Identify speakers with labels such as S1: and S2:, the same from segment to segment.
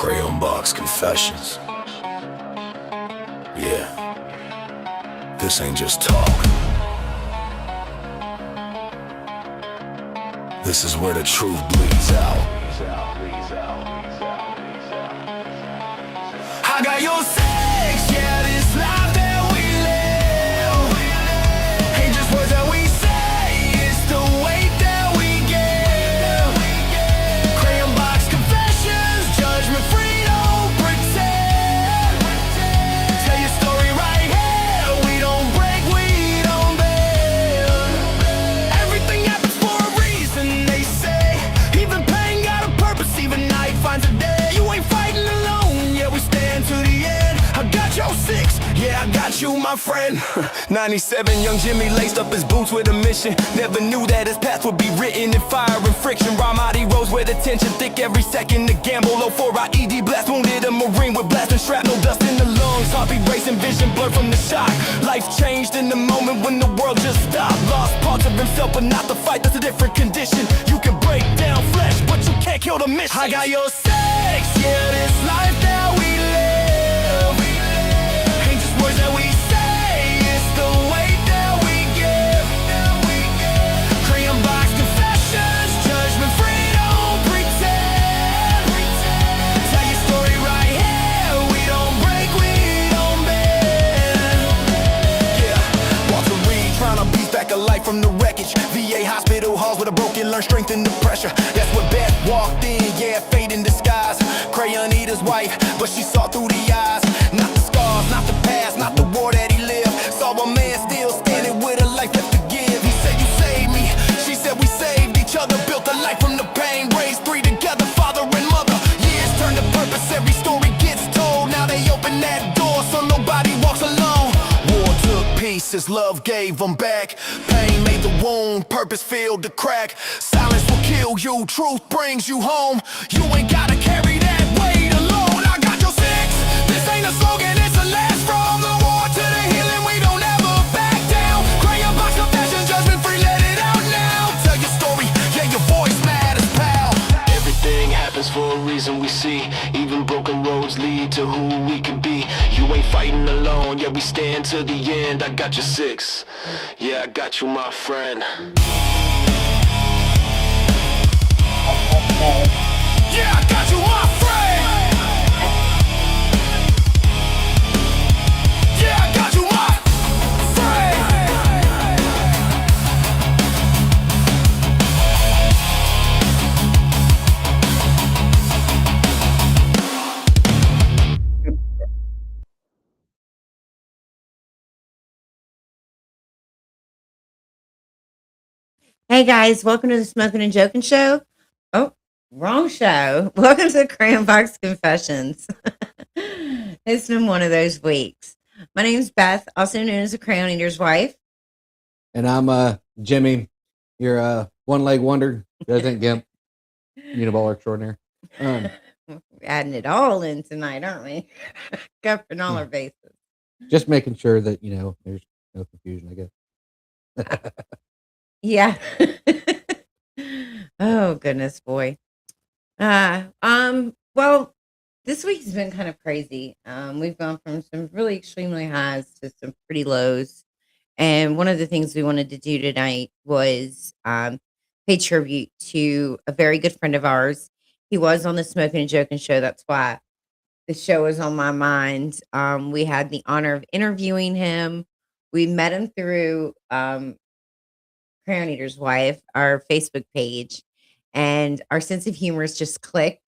S1: Crayon Box Confessions. Yeah, this ain't just talk. This is where the truth bleeds out. I got your sex, yeah, this life that we live ain't just words that we say, it's the weight that we give. Crayon Box Confessions, judgment free, don't pretend. Tell your story right here, we don't break, we don't bend. Everything happens for a reason, they say. Even pain got a purpose, even night finds a day. You ain't fighting alone, yeah, we stand to the end. I got your six, yeah, I got you, my friend. 97, young Jimmy laced up his boots with a mission. Never knew that his path would be written in fire and friction. Ramadi rose with attention, thick every second to gamble. 04 IED blast, wounded a Marine with blasting shrapnel, dust in the lungs. Heartbeat racing, vision blurred from the shock. Life changed in the moment when the world just stopped. Lost parts of himself, but not the fight, that's a different condition. You can break down flesh, but you can't kill the mission. I got your sex, yeah, this life that we live ain't just words that we say, it's the weight that we give. Crayon Box Confessions, judgment free, don't pretend. Tell your story right here, we don't break, we don't bend. Yeah, Walter Reed trying to beat back a life from the wreckage. VA hospital halls with a broken, learn strength in the pressure. That's what Beth walked in, yeah, fate in disguise. Crayon eater's wife, but she saw through the eyes. Not the scars, not the past, not the war that he lived. Saw a man still standing with a life left to give. He said, you saved me, she said we saved each other. Built a life from the pain, raised three together, father and mother. Years turn to purpose, every story gets told. Now they open that door so nobody walks alone. War took pieces, love gave them back. Pain made the wound, purpose filled the crack. Silence will kill you, truth brings you home. You ain't gotta carry that weight alone. I got your six, this ain't a slogan, it's a last. From the war to the healing, we don't ever back down. Crayon Box Confessions, judgment free, let it out now. Tell your story, yeah, your voice matters, pal.
S2: Everything happens for a reason, we see. Even broken roads lead to who we can be. You ain't fighting alone, yeah, we stand to the end. I got your six, yeah, I got you, my friend.
S1: Yeah, I got you, my friend. Yeah, I got you, my friend.
S3: Hey guys, welcome to the Smoking and Joking Show. Oh, wrong show. Welcome to the Crayon Box Confessions. It's been one of those weeks. My name's Beth, also known as the Crayon Eater's wife.
S4: And I'm Jimmy, your one-leg wonder, resident gimp, Uniball extraordinaire.
S3: We're adding it all in tonight, aren't we? Covering all our bases.
S4: Just making sure that, there's no confusion, I guess.
S3: Yeah. Oh goodness, boy. Well, this week's been kind of crazy. We've gone from some really extremely highs to some pretty lows. And one of the things we wanted to do tonight was pay tribute to a very good friend of ours. He was on the Smoking and Joking Show. That's why the show is on my mind. We had the honor of interviewing him. We met him through Crayon Eater's wife, our Facebook page, and our sense of humor has just clicked.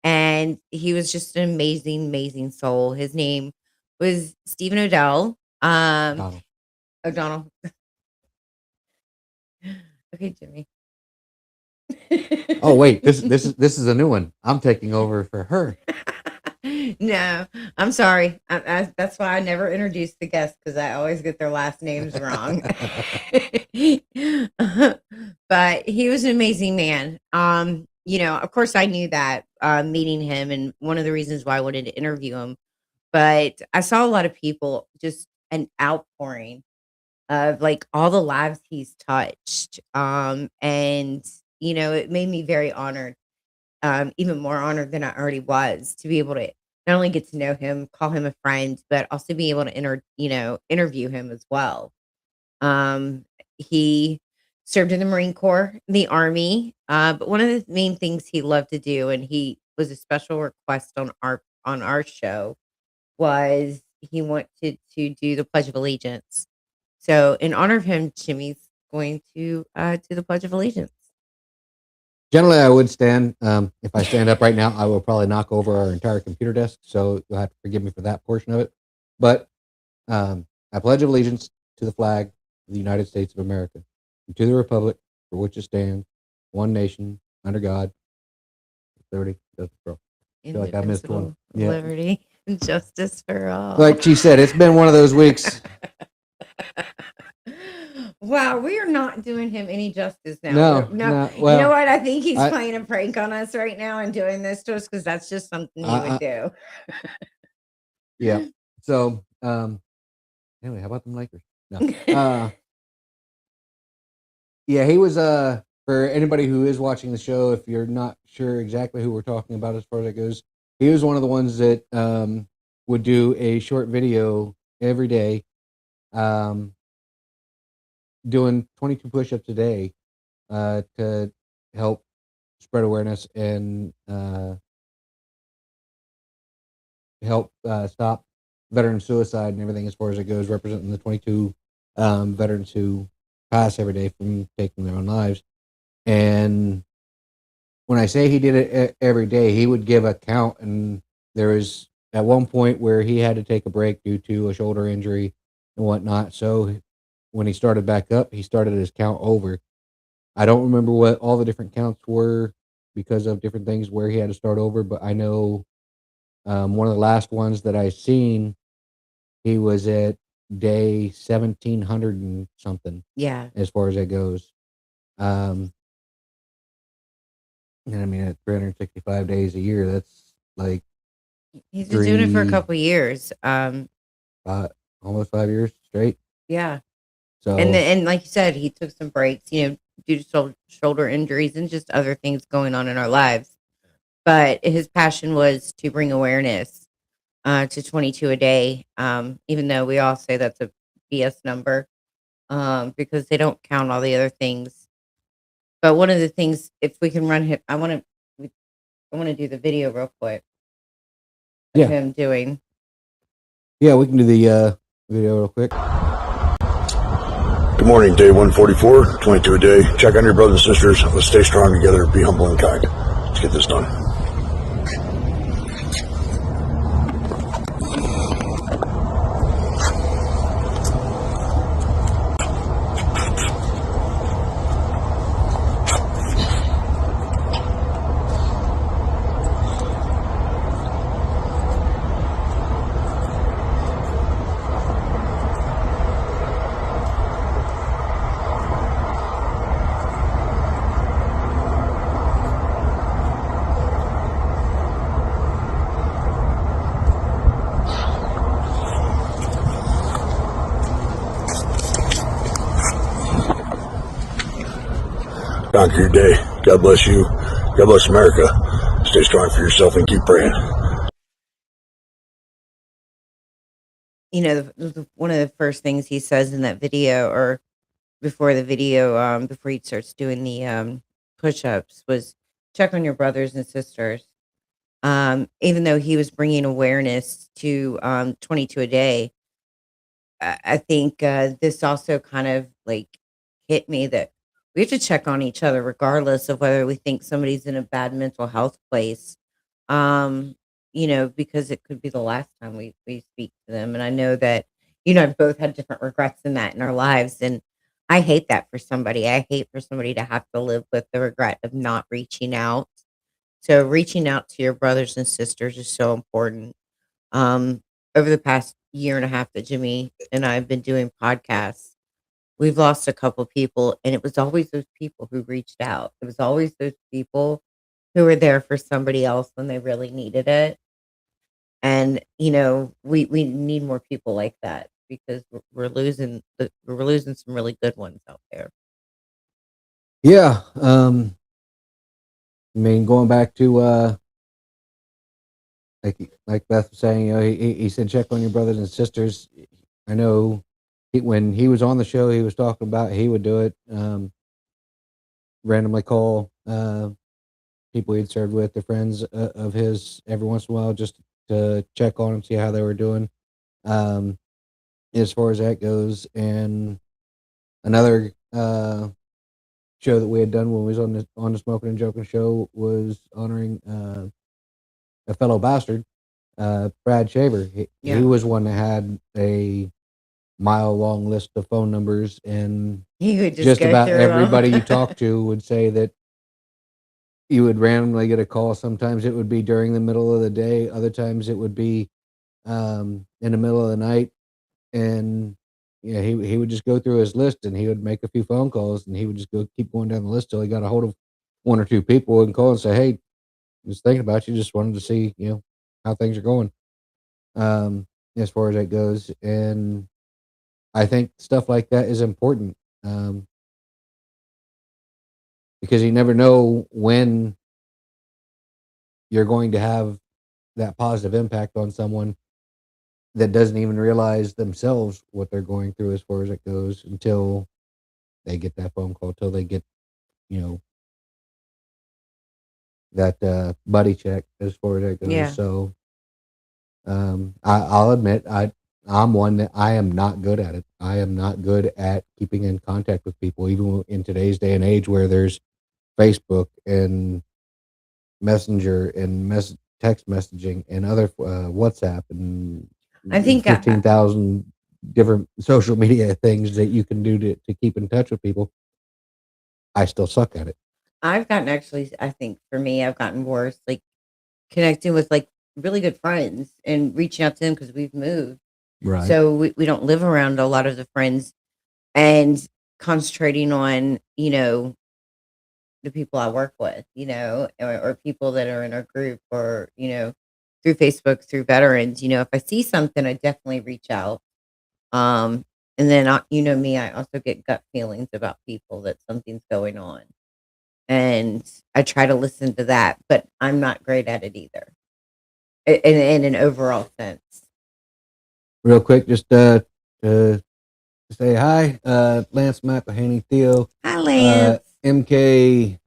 S3: And he was just an amazing, amazing soul. His name was Stephen O'Dell.
S4: Donald.
S3: O'Donnell. Okay, Jimmy.
S4: Oh wait, this is a new one. I'm taking over for her.
S3: No, I'm sorry. That's why I never introduce the guests because I always get their last names wrong. But he was an amazing man. Of course, I knew that meeting him, and one of the reasons why I wanted to interview him. But I saw a lot of people, just an outpouring of like all the lives he's touched. And it made me very honored. even more honored than I already was to be able to not only get to know him, call him a friend, but also be able to interview him as well. He served in the Marine Corps, the Army, but one of the main things he loved to do, and he was a special request on our show, was he wanted to do the Pledge of Allegiance. So, in honor of him, Jimmy's going to do the Pledge of Allegiance.
S4: Generally, I would stand. If I stand up right now, I will probably knock over our entire computer desk. So you'll have to forgive me for that portion of it. But I pledge allegiance to the flag of the United States of America and to the republic for which it stands, one nation, under God, liberty, justice for all. I feel like I missed one.
S3: Indivisible,
S4: Yeah.
S3: liberty, and justice for all.
S4: Like she said, it's been one of those weeks.
S3: Wow, we are not doing him any justice now.
S4: No.
S3: You know
S4: Well,
S3: what? I think he's
S4: I-
S3: playing a prank on us right now and doing this to us because that's just something he would do.
S4: yeah. So, anyway, how about them Lakers? No. Yeah, he was for anybody who is watching the show, if you're not sure exactly who we're talking about as far as it goes, he was one of the ones that would do a short video every day, doing 22 push-ups a day to help spread awareness and help stop veteran suicide and everything as far as it goes, representing the 22 veterans who pass every day from taking their own lives. And when I say he did it every day, he would give a count, and there was at one point where he had to take a break due to a shoulder injury and whatnot. So when he started back up, he started his count over. I don't remember what all the different counts were because of different things where he had to start over, but I know one of the last ones that I seen, he was at day 1700 and something.
S3: Yeah.
S4: As far as it goes. And I mean, at 365 days a year, that's like
S3: He's been doing it for a
S4: 3
S3: couple years.
S4: almost 5 years straight.
S3: Yeah.
S4: So
S3: And like you said, he took some breaks, due to shoulder injuries and just other things going on in our lives. But his passion was to bring awareness to 22 a day, even though we all say that's a BS number because they don't count all the other things. But one of the things, if we can run him, I want to do the video real quick of
S4: Yeah.
S3: him doing.
S4: yeah, we can do the video real quick.
S5: Good morning, day 144, 22 a day. Check on your brothers and sisters. Let's stay strong together. Be humble and kind. Let's get this done. Conquer your day. God bless you. God bless America. Stay strong for yourself and keep praying.
S3: One of the first things he says in that video, or before the video, before he starts doing the push-ups, was check on your brothers and sisters. Even though he was bringing awareness to 22 a day, I think this also kind of like hit me that we have to check on each other regardless of whether we think somebody's in a bad mental health place. Um, because it could be the last time we speak to them. And I know that, I've both had different regrets in that in our lives. And I hate that for somebody. I hate for somebody to have to live with the regret of not reaching out. So reaching out to your brothers and sisters is so important. Um, Over the past year and a half that Jimmy and I have been doing podcasts, we've lost a couple people, and it was always those people who reached out. It was always those people who were there for somebody else when they really needed it. And we need more people like that because we're losing some really good ones out there.
S4: Yeah. I mean, going back to like Beth was saying, he said check on your brothers and sisters. I know when he was on the show, he was talking about he would do it. Randomly call people he'd served with, their friends of his, every once in a while, just to check on them, see how they were doing. Um, as far as that goes, and another show that we had done when we was on the Smoking and Joking show was honoring a fellow bastard, Brad Shaver. He
S3: Yeah.
S4: was one that had a mile-long list of phone numbers, and
S3: He would just
S4: just
S3: go
S4: about
S3: through
S4: everybody you
S3: them.
S4: talk to would say that you would randomly get a call. Sometimes it would be during the middle of the day. Other times it would be in the middle of the night. And yeah, he would just go through his list and he would make a few phone calls and he would just keep going down the list till he got a hold of one or two people and call and say, "Hey, just thinking about you. Just wanted to see, how things are going." Um, as far as that goes, and I think stuff like that is important, um, because you never know when you're going to have that positive impact on someone that doesn't even realize themselves what they're going through as far as it goes until they get that phone call, till they get, you know, that buddy check as far as that goes.
S3: Yeah.
S4: So I'll admit I'm one that I am not good at it. I am not good at keeping in contact with people, even in today's day and age where there's Facebook and Messenger and text messaging and other WhatsApp and
S3: I think
S4: 15,000 different social media things that you can do to keep in touch with people. I still suck at it.
S3: I've gotten actually, I think for me, I've gotten worse, like connecting with like really good friends and reaching out to them because we've moved.
S4: Right.
S3: So we don't live around a lot of the friends and concentrating on, the people I work with, or people that are in our group or, through Facebook, through veterans, if I see something, I definitely reach out. Um, and then, you know me, I also get gut feelings about people that something's going on. And I try to listen to that, but I'm not great at it either in an overall sense.
S4: Real quick, just say hi, Lance, Matt, Haney, Theo,
S3: Hi, Lance.
S4: MK.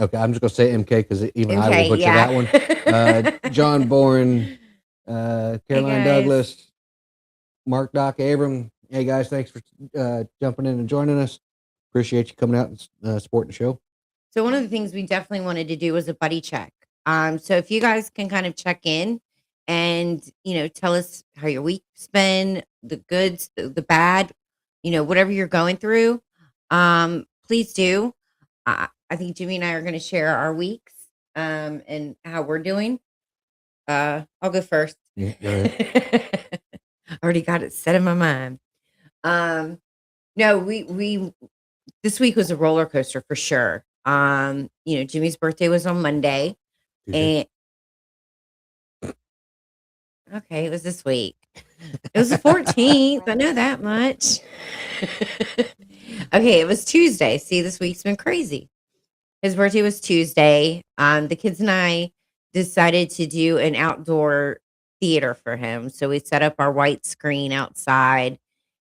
S4: Okay, I'm just gonna say MK because even I will
S3: Okay,
S4: butcher that one.
S3: yeah.
S4: John Bourne, Caroline
S3: guys.
S4: Douglas, Mark Doc Abram. Hey guys, thanks for jumping in and joining us. Appreciate you coming out and supporting the show.
S3: So one of the things we definitely wanted to do was a buddy check. So if you guys can kind of check in and, tell us how your week's been, the goods, the bad, whatever you're going through, please do. I think Jimmy and I are going to share our weeks, and how we're doing. I'll go first.
S4: Yeah, go ahead.
S3: Already got it set in my mind. No, we this week was a roller coaster for sure. Jimmy's birthday was on Monday.
S4: Tuesday.
S3: And okay, it was this week. It was the 14th. I know that much. Okay, it was Tuesday. See, this week's been crazy. His birthday was Tuesday. The kids and I decided to do an outdoor theater for him. So we set up our white screen outside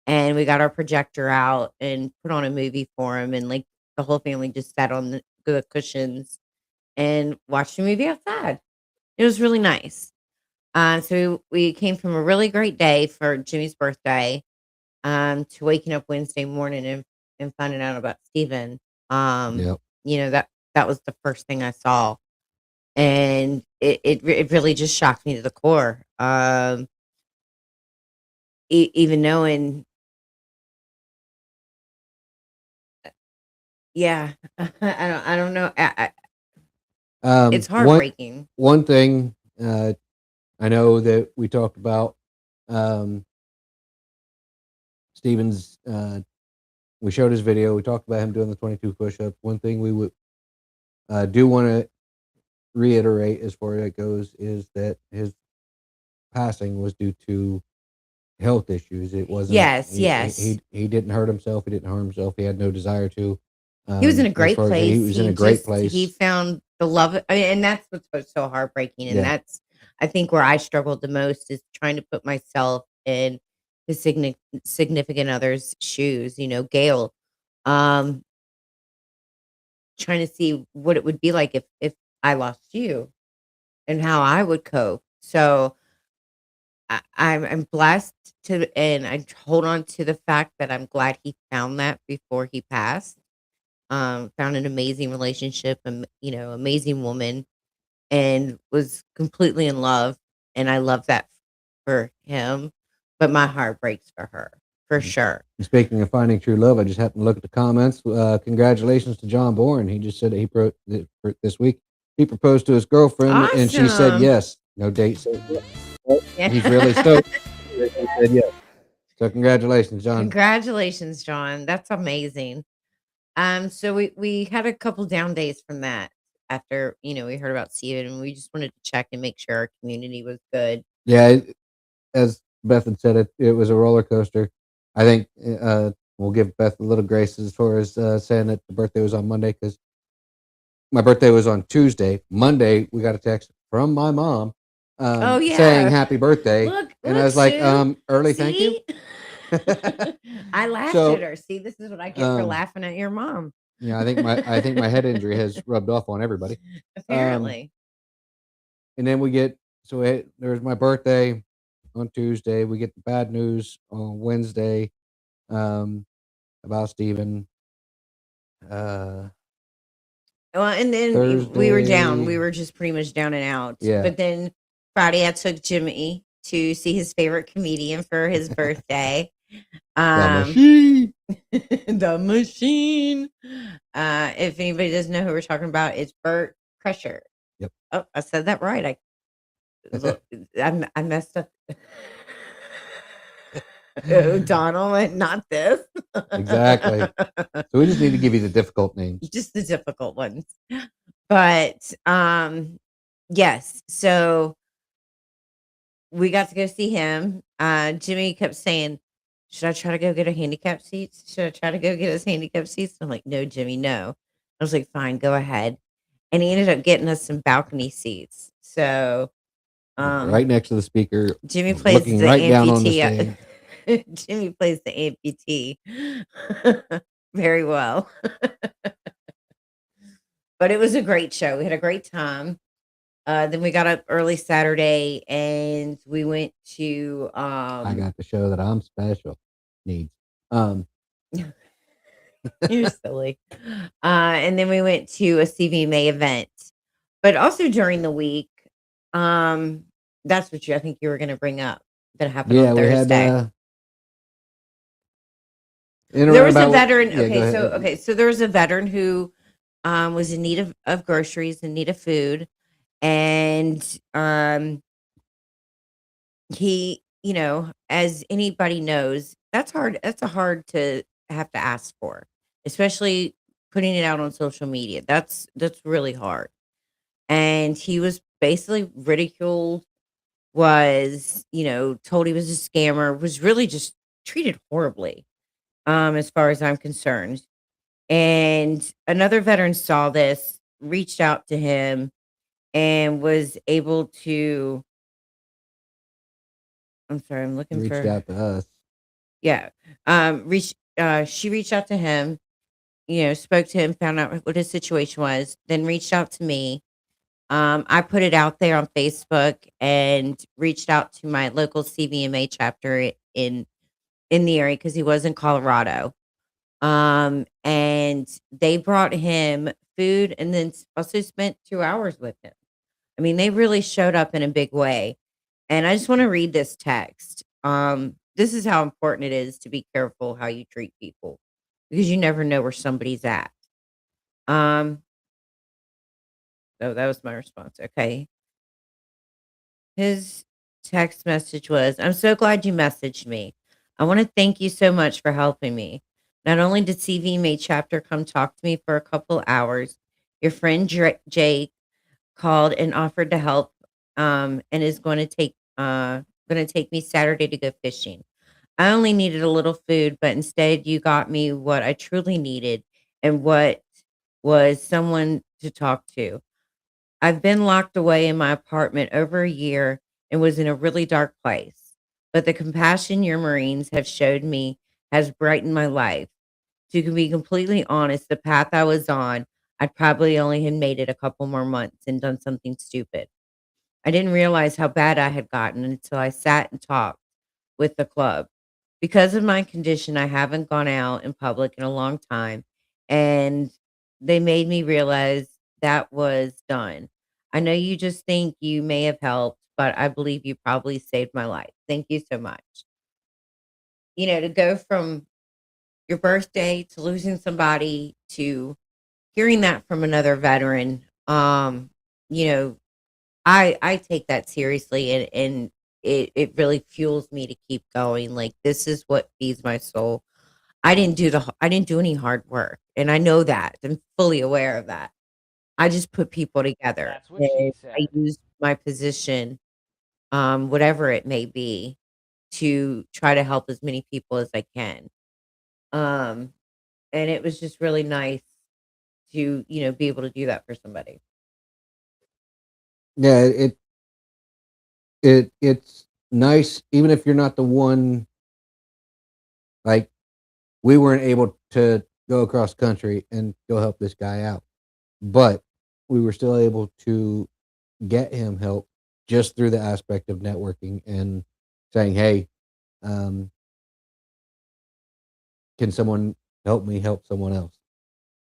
S3: and we got our projector out and put on a movie for him. And like the whole family just sat on the cushions and watched a movie outside. It was really nice. So we came from a really great day for Jimmy's birthday, to waking up Wednesday morning and finding out about Steven.
S4: Yep.
S3: That was the first thing I saw. And it really just shocked me to the core. Even knowing, yeah, I don't know. It's heartbreaking.
S4: One thing I know that we talked about Steven's. We showed his video. We talked about him doing the 22 push-ups. One thing we would do want to reiterate as far as it goes is that his passing was due to health issues. It wasn't.
S3: Yes,
S4: He
S3: yes.
S4: he didn't hurt himself. He didn't harm himself. He had no desire to.
S3: He was in a
S4: As
S3: great
S4: far as he
S3: place.
S4: was in a great
S3: He
S4: place.
S3: found the love. I mean, and that's what's so heartbreaking. And
S4: Yeah.
S3: that's, I think, where I struggled the most is trying to put myself in his significant other's shoes. You know, Gail, um, trying to see what it would be like if I lost you and how I would cope. So I'm blessed to, and I hold on to the fact that I'm glad he found that before he passed. Found an amazing relationship, and amazing woman, and was completely in love. And I love that for him, but my heart breaks for her for sure.
S4: And speaking of finding true love, I just happened to look at the comments. Congratulations to John Bourne. He just said that this week he proposed to his girlfriend, and she said
S3: Awesome.
S4: yes. No date said yes. But
S3: Yeah.
S4: he's really stoked. He said yes. So congratulations, John.
S3: Congratulations, John. That's amazing. So we had a couple down days from that after, we heard about Steven, and we just wanted to check and make sure our community was good.
S4: Yeah, as Beth had said, it was a roller coaster. I think we'll give Beth a little grace as far as saying that the birthday was on Monday, because my birthday was on Tuesday. Monday, we got a text from my mom
S3: Oh
S4: saying
S3: yeah.
S4: happy birthday. And I was like,
S3: Sue.
S4: early thank you.
S3: See? I laughed
S4: So,
S3: at her. See, this is what I get for laughing at your mom.
S4: Yeah, I think my head injury has rubbed off on everybody.
S3: Apparently.
S4: And then there's my birthday on Tuesday. We get the bad news on Wednesday about Steven.
S3: Well, and then we were down. We
S4: Thursday.
S3: were just pretty much down and out.
S4: Yeah.
S3: But then Friday, I took Jimmy to see his favorite comedian for his birthday.
S4: The machine.
S3: The machine. If anybody doesn't know who we're talking about, it's Bert Kreischer.
S4: Yep.
S3: Oh, I said that right. I messed up. O'Donnell, not this.
S4: Exactly. So we just need to give you the difficult names.
S3: Just the difficult ones. But yes, so we got to go see him. Jimmy kept saying, should I try to go get a handicap seats? Should I try to go get his handicap seats? I'm like, no, Jimmy, no. I was like, fine, go ahead. And he ended up getting us some balcony seats. So
S4: right next to the speaker.
S3: Jimmy plays
S4: looking
S3: the
S4: right down on the
S3: amputee.
S4: stage.
S3: Jimmy plays the amputee very well. But it was a great show. We had a great time. Then we got up early Saturday and we went to
S4: I got to show that I'm special needs.
S3: You're silly. And then we went to a CVMA event. But also during the week, that's what I think you were going to bring up that happened on Thursday. There was a veteran. So there was a veteran who was in need of groceries, in need of food, and he, as anybody knows, that's hard. That's hard to have to ask for, especially putting it out on social media. That's really hard. And he was basically ridiculed, was, told he was a scammer, was really just treated horribly, as far as I'm concerned. And another veteran saw this, reached out to him, and was able to. I'm sorry, I'm looking
S4: reached
S3: for.
S4: out to us.
S3: Yeah. She reached out to him, spoke to him, found out what his situation was, then reached out to me. I put it out there on Facebook and reached out to my local CVMA chapter in the area because he was in Colorado. And they brought him food and then also spent 2 hours with him. I mean, they really showed up in a big way. And I just want to read this text. This is how important it is to be careful how you treat people because you never know where somebody's at. So that was my response. Okay. His text message was, I'm so glad you messaged me. I want to thank you so much for helping me. Not only did CVMA chapter come talk to me for a couple hours, your friend Jake called and offered to help, and is going to take me Saturday to go fishing. I only needed a little food, but instead you got me what I truly needed, and what was someone to talk to. I've been locked away in my apartment over a year and was in a really dark place. But the compassion your Marines have showed me has brightened my life. To be completely honest, the path I was on, I'd probably only had made it a couple more months and done something stupid. I didn't realize how bad I had gotten until I sat and talked with the club. Because of my condition, I haven't gone out in public in a long time, and they made me realize that was done. I know you just think you may have helped, but I believe you probably saved my life. Thank you so much. To go from your birthday to losing somebody to hearing that from another veteran, you know, I take that seriously, and it really fuels me to keep going. Like, this is what feeds my soul. I didn't do any hard work, and I know that. I'm fully aware of that. I just put people together,
S6: That's what she
S3: and I
S6: said.
S3: used my position, whatever it may be, to try to help as many people as I can. Um, and it was just really nice to, be able to do that for somebody.
S4: Yeah, it's nice, even if you're not the one. Like, we weren't able to go across country and go help this guy out, but we were still able to get him help just through the aspect of networking and saying, "Hey, um, can someone help me help someone else?"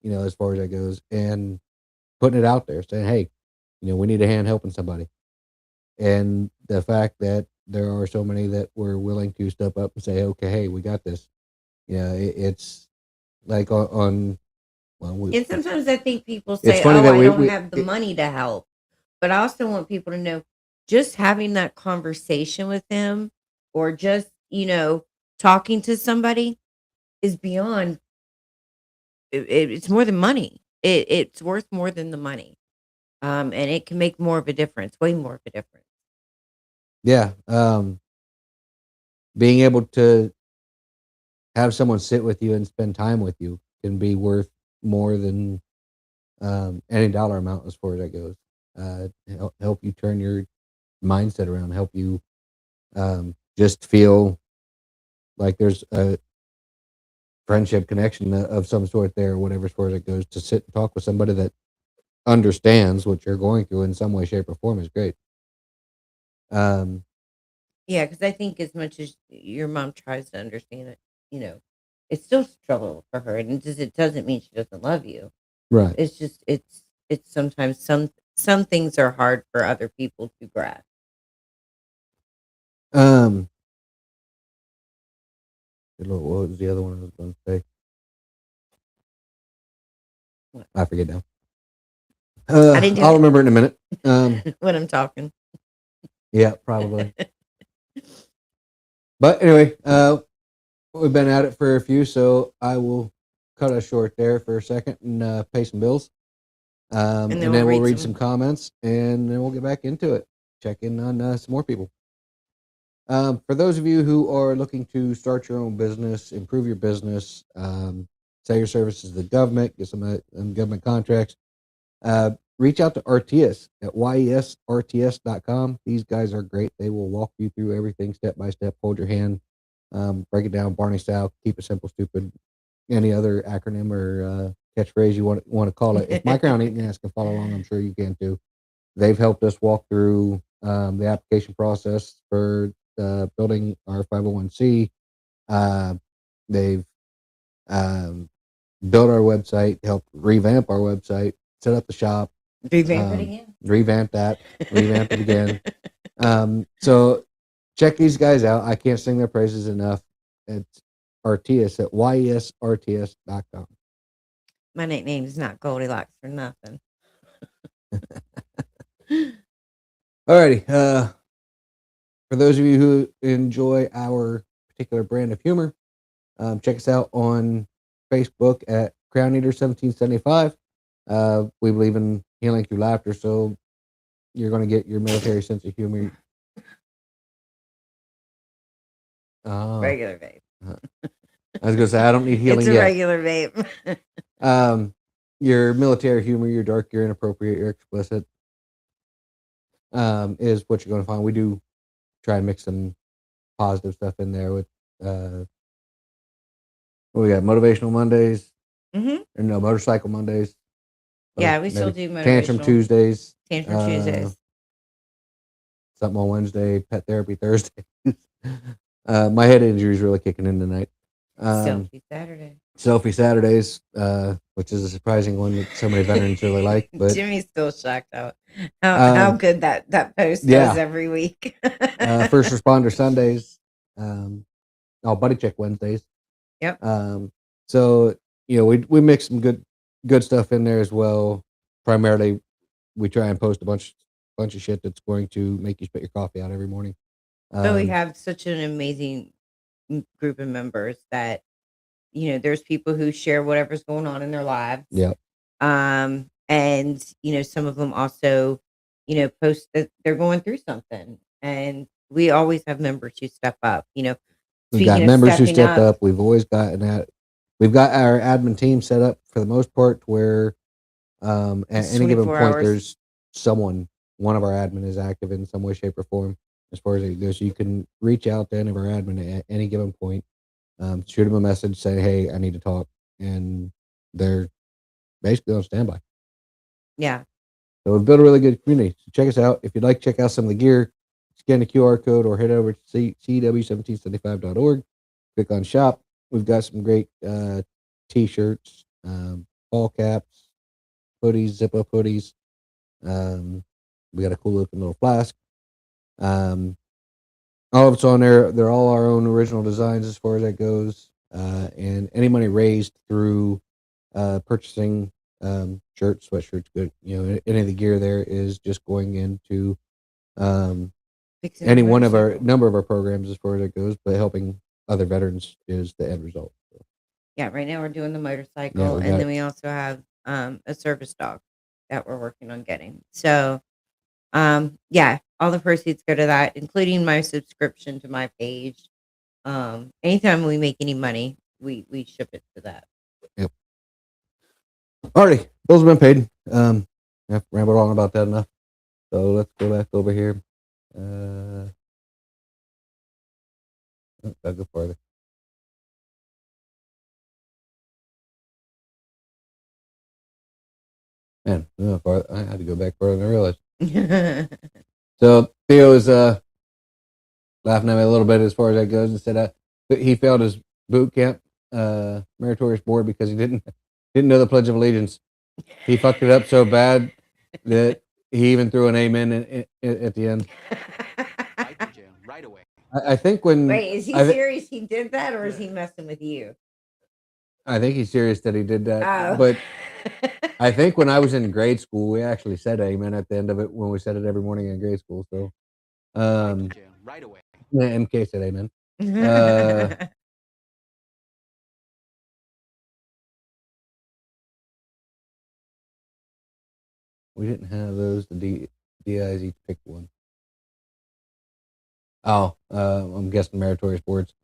S4: As far as that goes, and putting it out there, saying, "Hey, we need a hand helping somebody." And the fact that there are so many that were willing to step up and say, "Okay, hey, we got this." It's like well,
S3: And sometimes I think people
S4: it's
S3: say,
S4: funny
S3: "Oh,
S4: that
S3: I don't
S4: we
S3: have the money to help." But I also want people to know, just having that conversation with them, or just, talking to somebody, is beyond it's more than money. It's worth more than the money. And it can make more of a difference, way more of a difference.
S4: yeah, being able to have someone sit with you and spend time with you can be worth more than any dollar amount as far as that goes. Help you turn your mindset around, help you just feel like there's a friendship connection of some sort there, or whatever, as far as it goes. To sit and talk with somebody that understands what you're going through in some way, shape, or form is great. Um,
S3: Yeah, because I think as much as your mom tries to understand it, you know, it's still struggle for her, and it doesn't mean she doesn't love you.
S4: right.
S3: It's just it's sometimes some things are hard for other people to grasp.
S4: Um, what was the other one I was going to say?
S3: What?
S4: I forget now.
S3: I didn't do
S4: I'll
S3: it
S4: remember in a minute.
S3: when I'm talking.
S4: Yeah, probably. But anyway, we've been at it for a few, so I will cut us short there for a second and pay some bills.
S3: And
S4: And
S3: then we'll
S4: then we'll
S3: read
S4: read some
S3: some.
S4: comments, and then we'll get back into it. Check in on some more people. For those of you who are looking to start your own business, improve your business, sell your services to the government, get some government contracts, reach out to RTS at yesrts.com. These guys are great. They will walk you through everything step by step, hold your hand, break it down Barney style, keep it simple, stupid, any other acronym or catchphrase you want to call it. If Mike Around Eating Ass can follow along, I'm sure you can too. They've helped us walk through the application process for building our 501c. They've um, built our website, helped revamp our website, set up the shop,
S3: Revamp it again.
S4: revamp that, revamp it again. So check these guys out. I can't sing their praises enough. It's RTS at yesrts.com.
S3: My nickname is not Goldilocks for nothing.
S4: Alrighty. For those of you who enjoy our particular brand of humor, check us out on Facebook at Crown Eater 1775. We believe in healing through laughter, so you're going to get your military sense of humor.
S3: Regular vape.
S4: I was going to say, I don't need healing
S3: It's a
S4: yet.
S3: regular vape.
S4: Your military humor, your dark, your inappropriate, your explicit, is what you're going to find. We do try and mix some positive stuff in there with, what we got? Motivational Mondays,
S3: Mm-hmm.
S4: or no, Motorcycle Mondays.
S3: Yeah, we still
S4: maybe
S3: do
S4: Tantrum
S3: motivational.
S4: Tuesdays.
S3: Tantrum Tuesdays.
S4: Something on Wednesday, Pet Therapy Thursday. My head injury is really kicking in tonight.
S3: Selfie Saturday.
S4: Selfie Saturdays, which is a surprising one that so many veterans really like. But
S3: Jimmy's still shocked out how good that post
S4: yeah.
S3: does every week.
S4: First Responder Sundays, Buddy Check Wednesdays.
S3: Yep.
S4: So we mix some good stuff in there as well. Primarily, we try and post a bunch of shit that's going to make you spit your coffee out every morning.
S3: But we have such an amazing group of members that, there's people who share whatever's going on in their lives.
S4: Yep.
S3: And, some of them also, post that they're going through something. And we always have members who step up,
S4: We've got members who step up. We've always gotten that. We've got our admin team set up for the most part where at any given point there's one of our admin is active in some way, shape, or form as far as it goes. So you can reach out to any of our admin at any given point, shoot them a message, say, hey, I need to talk, and they're basically on standby.
S3: Yeah.
S4: So we've built a really good community. So check us out. If you'd like to check out some of the gear, scan the QR code or head over to cw1775.org. Click on shop. We've got some great t-shirts, ball caps, hoodies, zip-up hoodies. We got a cool looking little flask. All of it's on there. They're all our own original designs as far as that goes. And any money raised through purchasing shirts, sweatshirts, good. Any of the gear there is just going into any one of our number of our programs as far as it goes, but helping other veterans is the end result. So.
S3: Yeah, right now we're doing the motorcycle, and then we also have a service dog that we're working on getting. So, yeah, all the proceeds go to that, including my subscription to my page. Anytime we make any money, we ship it to that.
S4: Yep. Alrighty, bills have been paid. I've rambled on about that enough. So let's go back over here. I'll go farther. Man, I had to go back farther than I realized. So Theo is laughing at me a little bit as far as that goes, and said he failed his boot camp meritorious board because he didn't know the Pledge of Allegiance. He fucked it up so bad that he even threw an amen at the end.
S2: Right away.
S4: I think when
S3: wait, is he serious? He did that, or is he messing with you?
S4: I think he's serious that he did that.
S3: Oh.
S4: But I think when I was in grade school, we actually said amen at the end of it when we said it every morning in grade school. So,
S2: right away.
S4: Yeah, MK said amen. We didn't have those. The DIs each picked one. Oh, I'm guessing meritorious boards.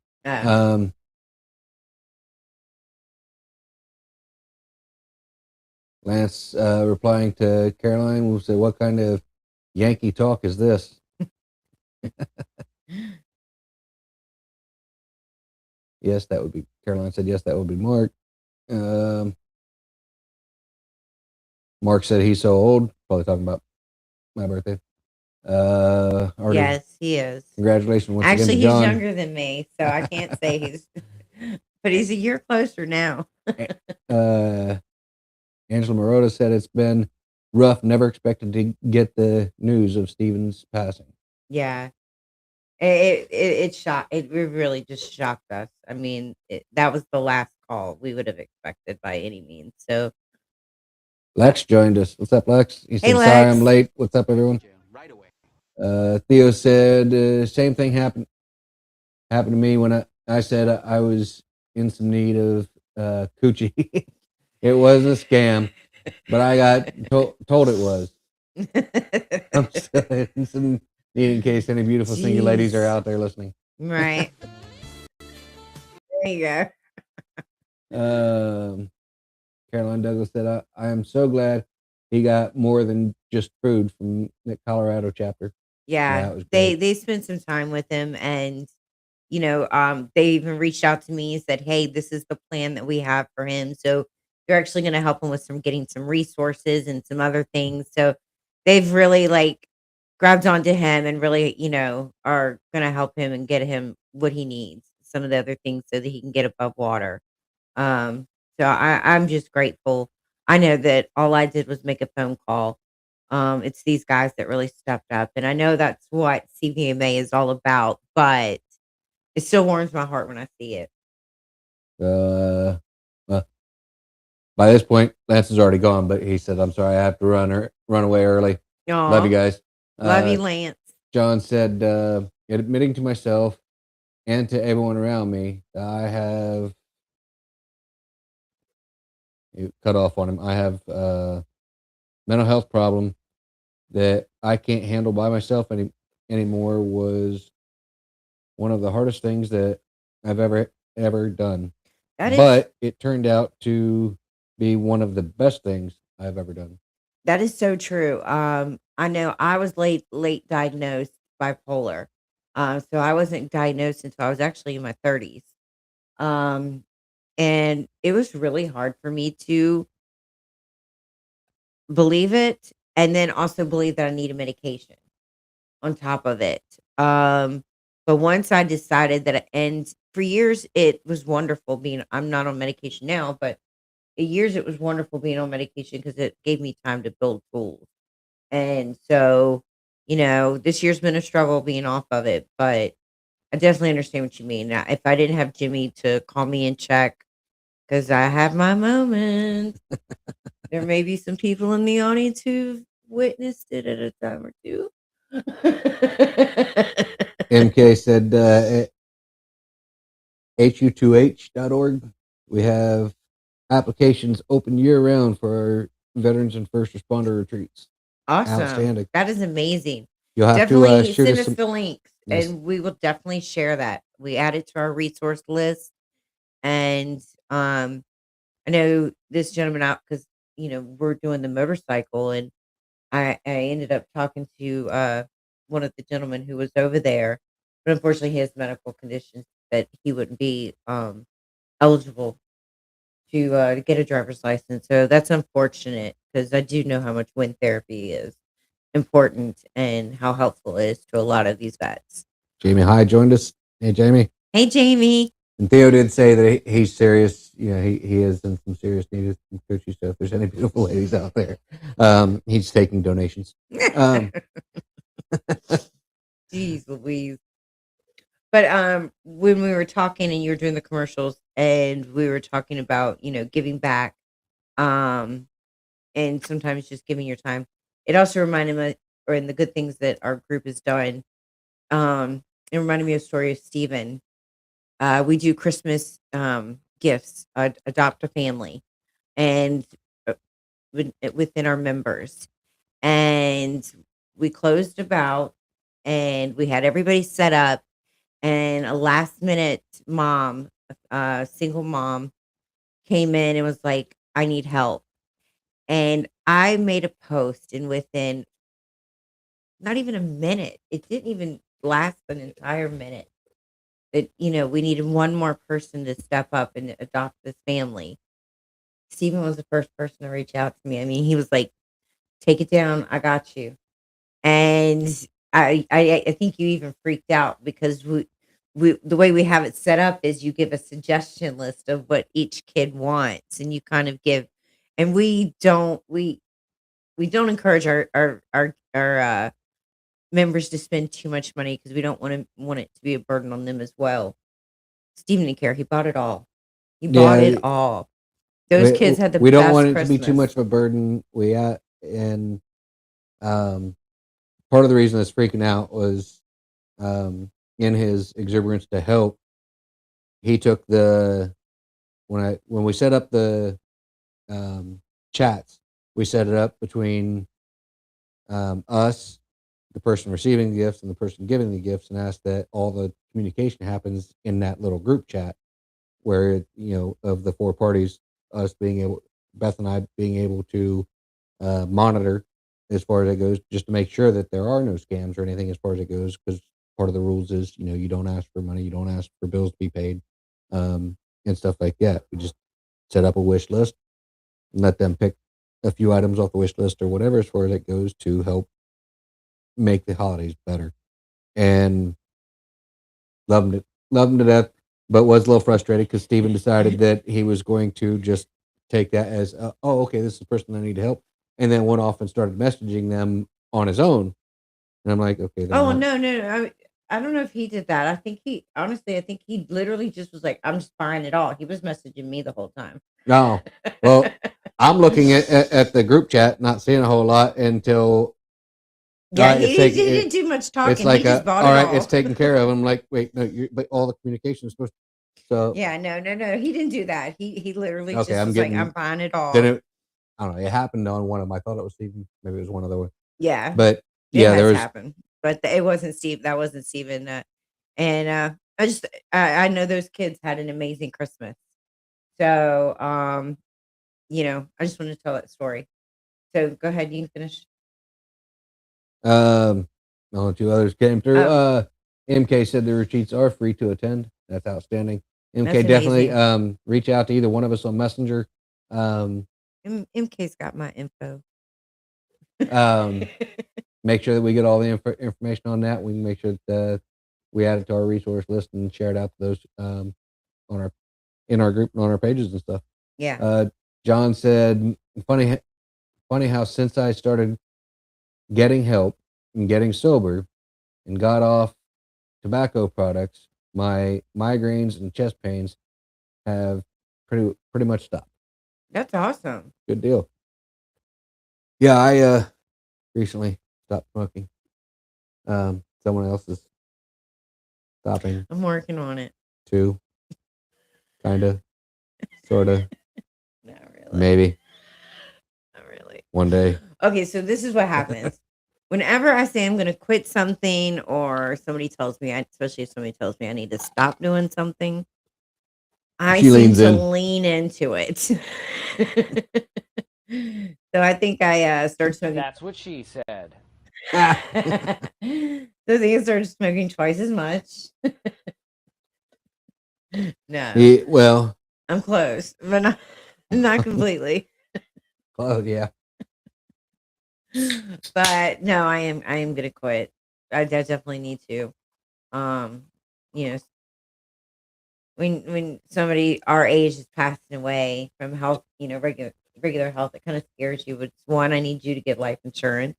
S4: Lance replying to Caroline will say, "What kind of Yankee talk is this?" Yes, that would be Caroline said. Yes, that would be Mark. Mark said he's so old. Probably talking about my birthday.
S3: Yes, he is.
S4: Congratulations once again to
S3: Actually, he's
S4: John.
S3: younger than me, so I can't say he's, but he's a year closer now.
S4: Angela Marotta said it's been rough. Never expected to get the news of Stephen's passing.
S3: Yeah, it shocked. It really just shocked us. I mean, that was the last call we would have expected by any means. So,
S4: Lex joined us. What's up, Lex? He said,
S3: hey, Lex.
S4: "Sorry, I'm late." What's up, everyone?
S2: Right away.
S4: Theo said, "Same thing happened to me when I said I was in some need of coochie." It was a scam, but I got told it was. I'm saying, in case any beautiful single ladies are out there listening.
S3: Right. There you go.
S4: Caroline Douglas said, I am so glad he got more than just food from the Colorado chapter.
S3: Yeah,
S4: That was
S3: they
S4: great.
S3: they spent some time with him, and they even reached out to me and said, "Hey, this is the plan that we have for him." So they're actually going to help him with getting some resources and some other things. So they've really like grabbed onto him and really, are going to help him and get him what he needs, some of the other things so that he can get above water. Um, so I'm just grateful. I know that all I did was make a phone call. It's these guys that really stepped up, and I know that's what CVMA is all about, but it still warms my heart when I see it.
S4: Uh, well, by this point, Lance is already gone, but he said, "I'm sorry, I have to run away early. Love you
S3: Aw,
S4: guys."
S3: love you,
S4: Uh,
S3: Lance.
S4: John said, admitting to myself and to everyone around me, I have cut off on him. I have a mental health problem that I can't handle by myself anymore. Was one of the hardest things that I've ever done,
S3: That is
S4: but it turned out to be one of the best things I've ever done.
S3: that is so true. I know I was late diagnosed bipolar. So I wasn't diagnosed until I was actually in my 30s. Um, and it was really hard for me to believe it and then also believe that I needed medication on top of it. But once I decided that, and for years it was wonderful I'm not on medication now, but for years it was wonderful being on medication because it gave me time to build tools. And so, this year's been a struggle being off of it, but I definitely understand what you mean. Now, if I didn't have Jimmy to call me and check, because I have my moments, there may be some people in the audience who've witnessed it at a time or two.
S4: MK said, at hu2h.org, we have applications open year round for our veterans and first responder retreats.
S3: Awesome.
S4: Outstanding.
S3: That is amazing.
S4: You'll have to
S3: Definitely
S4: shoot
S3: send
S4: us
S3: us
S4: some.
S3: the links
S4: Yes,
S3: and we will definitely share that. We add it to our resource list. And I know this gentleman out because, we're doing the motorcycle and I ended up talking to one of the gentlemen who was over there, but unfortunately he has medical conditions that he wouldn't be eligible to get a driver's license. So that's unfortunate because I do know how much wind therapy is important and how helpful it is to a lot of these vets.
S4: Jamie High joined us. Hey, Jamie.
S3: Hey, Jamie.
S4: And Theo did say that he's serious. He is in some serious need of some coaching. So if there's any beautiful ladies out there, he's taking donations.
S3: Jeez Louise. But when we were talking and you were doing the commercials and we were talking about, giving back, um, and sometimes just giving your time, it also reminded me, or in the good things that our group has done, it reminded me of a story of Stephen. We do Christmas gifts, adopt a family, and within our members. And we closed about, and we had everybody set up, and a last minute mom, single mom, came in and was like, "I need help." And I made a post, and within not even a minute, it didn't even last an entire minute, that we needed one more person to step up and adopt this family. Stephen was the first person to reach out to me. I mean, he was like, "Take it down, I got you." And I think you even freaked out because we the way we have it set up is you give a suggestion list of what each kid wants, and you kind of give, and we don't encourage our members to spend too much money because we don't want it to be a burden on them as well. Steven didn't care. He bought it all. He bought it
S4: Yeah,
S3: all. Those kids had the
S4: we don't want
S3: best
S4: it to be too much
S3: Christmas.
S4: of a burden. And part of the reason that's freaking out was in his exuberance to help, he took when we set up the chats, we set it up between us, the person receiving the gifts, and the person giving the gifts, and asked that all the communication happens in that little group chat where of the four parties, us being able Beth and I being able to monitor as far as it goes, just to make sure that there are no scams or anything as far as it goes. Because part of the rules is, you don't ask for money, you don't ask for bills to be paid, and stuff like that. We just set up a wish list and let them pick a few items off the wish list or whatever as far as it goes to help make the holidays better. And loved him to death, but was a little frustrated because Steven decided that he was going to just take that as, oh, okay, this is the person I need to help, and then went off and started messaging them on his own. And I'm like, okay,
S3: Oh no! I don't know if he did that. I think I think he literally just was like, I'm just buying it all. He was messaging me the whole time.
S4: no. Well, I'm looking at the group chat, not seeing a whole lot until
S3: Yeah, he didn't do much talking.
S4: it's like,
S3: he just bought
S4: all
S3: it
S4: right,
S3: all.
S4: it's taken care of. I'm like, wait, no, but all the communication is supposed to. So
S3: Yeah, no. He didn't do that. He literally
S4: Okay,
S3: just
S4: I'm
S3: was
S4: getting-
S3: like, I'm buying it all.
S4: then I don't know. It happened on one of them. I thought it was Steven. Maybe it was one other one.
S3: Yeah,
S4: But
S3: it
S4: yeah,
S3: has
S4: there was.
S3: happened, but it wasn't Steve. That wasn't Steven. And I know those kids had an amazing Christmas. So I just want to tell that story. So go ahead, you can finish.
S4: Only two others came through.
S3: Oh.
S4: MK said the retreats are free to attend. That's outstanding. MK,
S3: That's
S4: definitely
S3: amazing.
S4: reach out to either one of us on Messenger.
S3: MK's got my info.
S4: Make sure that we get all the information on that. We can make sure that we add it to our resource list and share it out to those in our group and on our pages and stuff.
S3: Yeah.
S4: John said, funny how since I started getting help and getting sober and got off tobacco products, my migraines and chest pains have pretty much stopped.
S3: That's awesome.
S4: Good deal. Yeah, I recently stopped smoking. Someone else is stopping
S3: I'm working on it.
S4: too. Kinda. Sorta.
S3: Not really.
S4: Maybe.
S3: Not really.
S4: One day.
S3: Okay, so this is what happens. Whenever I say I'm going to quit something, or somebody tells me, especially if somebody tells me I need to stop doing something, I seem to lean into it. So I think I started smoking.
S6: That's what she said.
S3: So I think I started smoking twice as much. No.
S4: Well,
S3: I'm close, but not completely.
S4: oh yeah.
S3: But no, I am gonna quit. I definitely need to. When somebody our age is passing away from health, regular health, it kind of scares you. But one, I need you to get life insurance.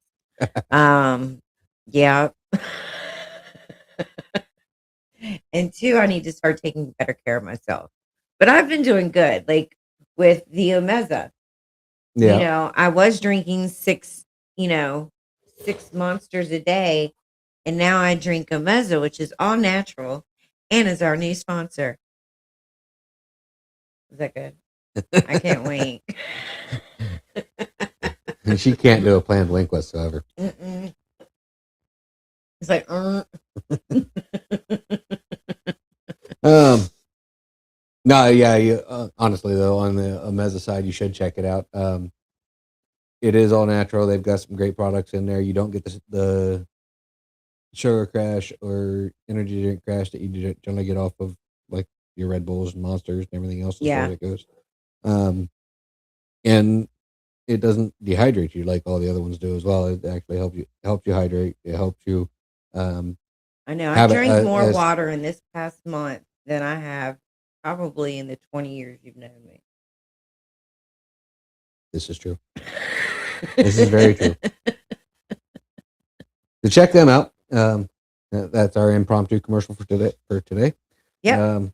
S3: Yeah. And two, I need to start taking better care of myself. But I've been doing good, like with the Omeza.
S4: Yeah.
S3: I was drinking six monsters a day, and now I drink Omeza, which is all natural and is our new sponsor. Is that good? I can't wait.
S4: And she can't do a planned blink whatsoever.
S3: Mm-mm. It's like,
S4: No, yeah. Honestly, though, on the Omeza side, you should check it out. It is all natural. They've got some great products in there. You don't get the sugar crash or energy drink crash that you generally get off of like your Red Bulls and Monsters and everything else as far as it goes. And it doesn't dehydrate you like all the other ones do as well. It actually helps you hydrate. It helps you.
S3: I know. I drank more water in this past month than I have probably in the 20 years you've known me.
S4: This is true. This is very true. So check them out. That's our impromptu commercial for today.
S3: Yep.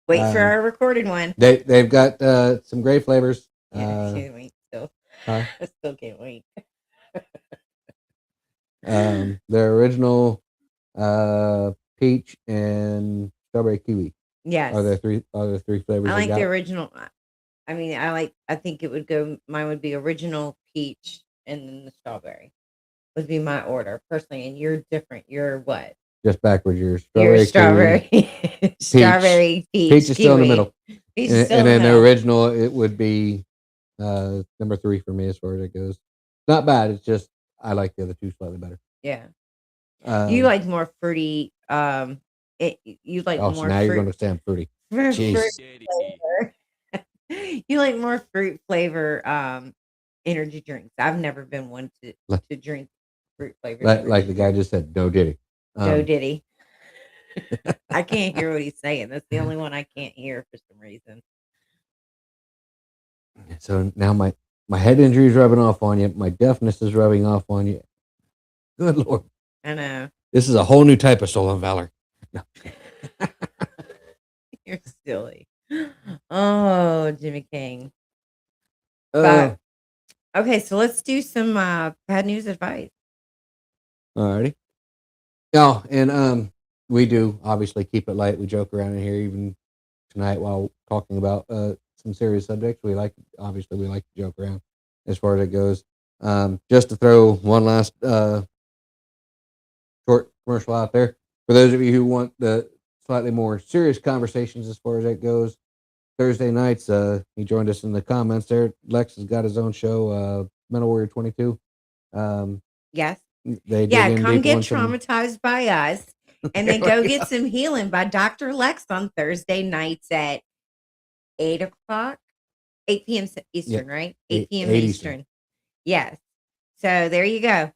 S3: Wait for our recorded one.
S4: They've got some great flavors.
S3: Yeah, can't wait still. I still can't wait.
S4: Their original peach and strawberry kiwi.
S3: Yes.
S4: Are there three flavors?
S3: I like the original. I mean, I think it would go, mine would be original peach and then the strawberry would be my order personally. And you're different. You're what?
S4: Just backwards. You're
S3: strawberry.
S4: Strawberry.
S3: Strawberry peach.
S4: Peach is still in the middle.
S3: He's
S4: And,
S3: still
S4: and then the
S3: no.
S4: original, it would be number 3 for me as far as it goes. Not bad. It's just I like the other two slightly better.
S3: Yeah. You
S4: Um,
S3: like more fruity. You like
S4: oh, so
S3: more
S4: now you're
S3: fruit.
S4: going to say I'm fruity.
S3: Fruit
S4: Jeez.
S3: flavor. You like more fruit flavor energy drinks. I've never been one to drink fruit flavored
S4: Like
S3: energy
S4: the guy
S3: drinks.
S4: just said, no diddy.
S3: No diddy. I can't hear what he's saying. That's the only one I can't hear for some reason.
S4: So now my head injury is rubbing off on you. My deafness is rubbing off on you. Good Lord.
S3: I know.
S4: This is a whole new type of stolen valor. No.
S3: You're silly. Oh, Jimmy King.
S4: Uh,
S3: But okay, so let's do some bad news advice.
S4: Alrighty. Yeah, and we do obviously keep it light. We joke around in here even tonight while talking about some serious subjects. We like to joke around as far as it goes. Just to throw one last short commercial out there for those of you who want the slightly more serious conversations as far as that goes. Thursday nights, he joined us in the comments there. Lex has got his own show, Mental Warrior 22.
S3: Yes.
S4: They dig
S3: Yeah,
S4: in
S3: come
S4: deep
S3: get
S4: on some.
S3: traumatized by us and then go get some healing by Dr. Lex on Thursday nights at 8 o'clock, 8 p.m. Eastern, right? 8 p.m.
S4: 8
S3: Eastern. Yes. So there you go.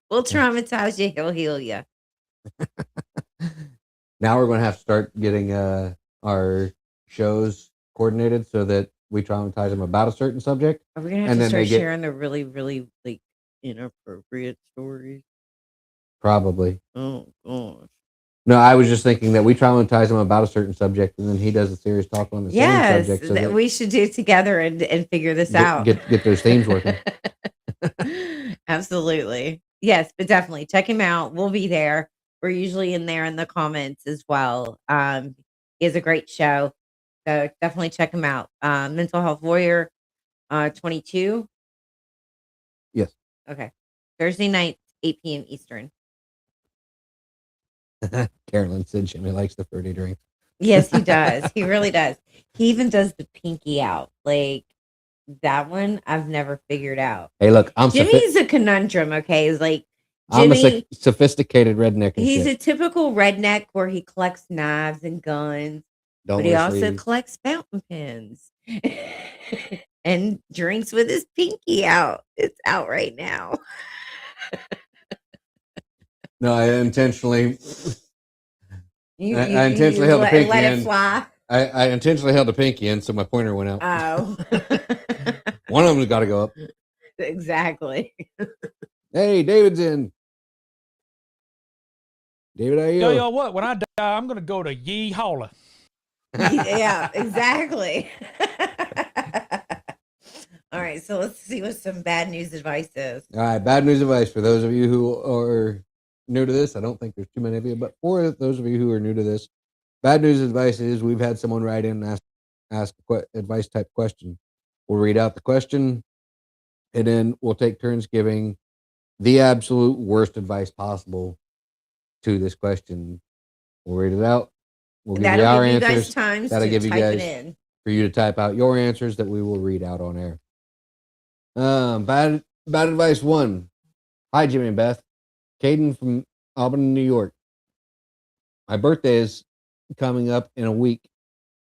S3: We'll traumatize you. He'll heal you.
S4: Now we're going to have to start getting our shows coordinated so that we traumatize them about a certain subject.
S3: Are we going to have
S4: And
S3: to
S4: then they
S3: start
S4: get-
S3: sharing the really, really like inappropriate stories?
S4: Probably.
S3: Oh, gosh.
S4: No, I was just thinking that we traumatize him about a certain subject, and then he does a serious talk on the same
S3: Yes,
S4: subject. So
S3: that we should do together and figure this out.
S4: Get those themes working.
S3: Absolutely. Yes, but definitely check him out. We'll be there. We're usually in there in the comments as well. He has a great show. So definitely check him out. Mental Health Warrior 22.
S4: Yes.
S3: Okay. Thursday night, 8 p.m. Eastern.
S4: Carolyn said Jimmy likes the fruity drink.
S3: Yes, he does. He really does. He even does the pinky out. Like that one I've never figured out.
S4: Hey, look,
S3: Jimmy's a conundrum, okay? It's like
S4: I'm
S3: Jimmy,
S4: a sophisticated redneck. And
S3: he's
S4: shit.
S3: a typical redneck where he collects knives and guns,
S4: Don't
S3: but he
S4: wear
S3: also
S4: sleeves.
S3: collects fountain pens and drinks with his pinky out. It's out right now.
S4: No, I intentionally.
S3: You,
S4: I intentionally held the pinky
S3: let
S4: in.
S3: it fly.
S4: I intentionally held the pinky in, so my pointer went out.
S3: Oh,
S4: One of them's got to go up.
S3: exactly.
S4: Hey, David's in. David, how you?
S6: Yo, what? When I die, I'm gonna go to Yee Hauler.
S3: Yeah, exactly. All right, so let's see what some bad news advice is.
S4: All right, bad news advice for those of you who are new to this. I don't think there's too many of you, but for those of you who are new to this, bad news advice is we've had someone write in and ask a advice type question. We'll read out the question, and then we'll take turns giving the absolute worst advice possible to this question. We'll read it out. We'll give you our answers.
S3: Times
S4: That'll
S3: to
S4: give you
S3: type
S4: guys
S3: it in.
S4: for you to type out your answers that we will read out on air. Bad advice 1. Hi, Jimmy and Beth. Caden from Albany, New York. My birthday is coming up in a week.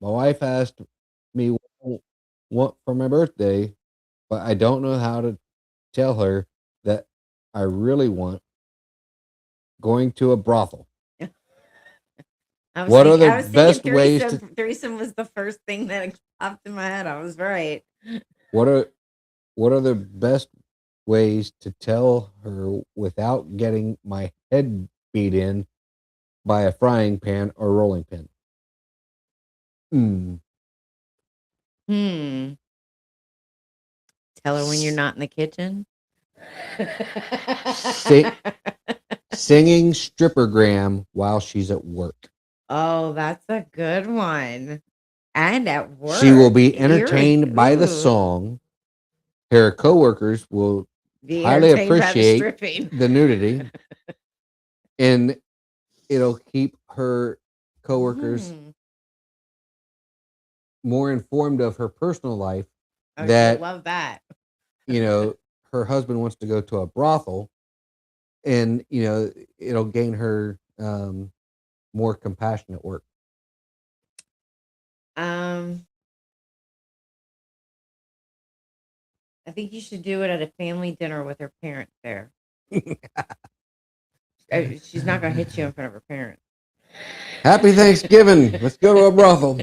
S4: My wife asked me what for my birthday, but I don't know how to tell her that I really want going to a brothel. What are the best ways to
S3: threesome was the first thing that popped in my head. I was right.
S4: What are the best ways to tell her without getting my head beat in by a frying pan or rolling pin?
S3: Tell her when you're not in the kitchen.
S4: Singing strippergram while she's at work.
S3: Oh, that's a good one. And at work.
S4: She will be entertained by the song. Her coworkers will highly appreciate the nudity. And it'll keep her coworkers more informed of her personal life
S3: Oh,
S4: that
S3: she'll love that.
S4: her husband wants to go to a brothel, and it'll gain her more compassion at work.
S3: I think you should do it at a family dinner with her parents there. She's not gonna hit you in front of her parents.
S4: Happy Thanksgiving. Let's go to a brothel.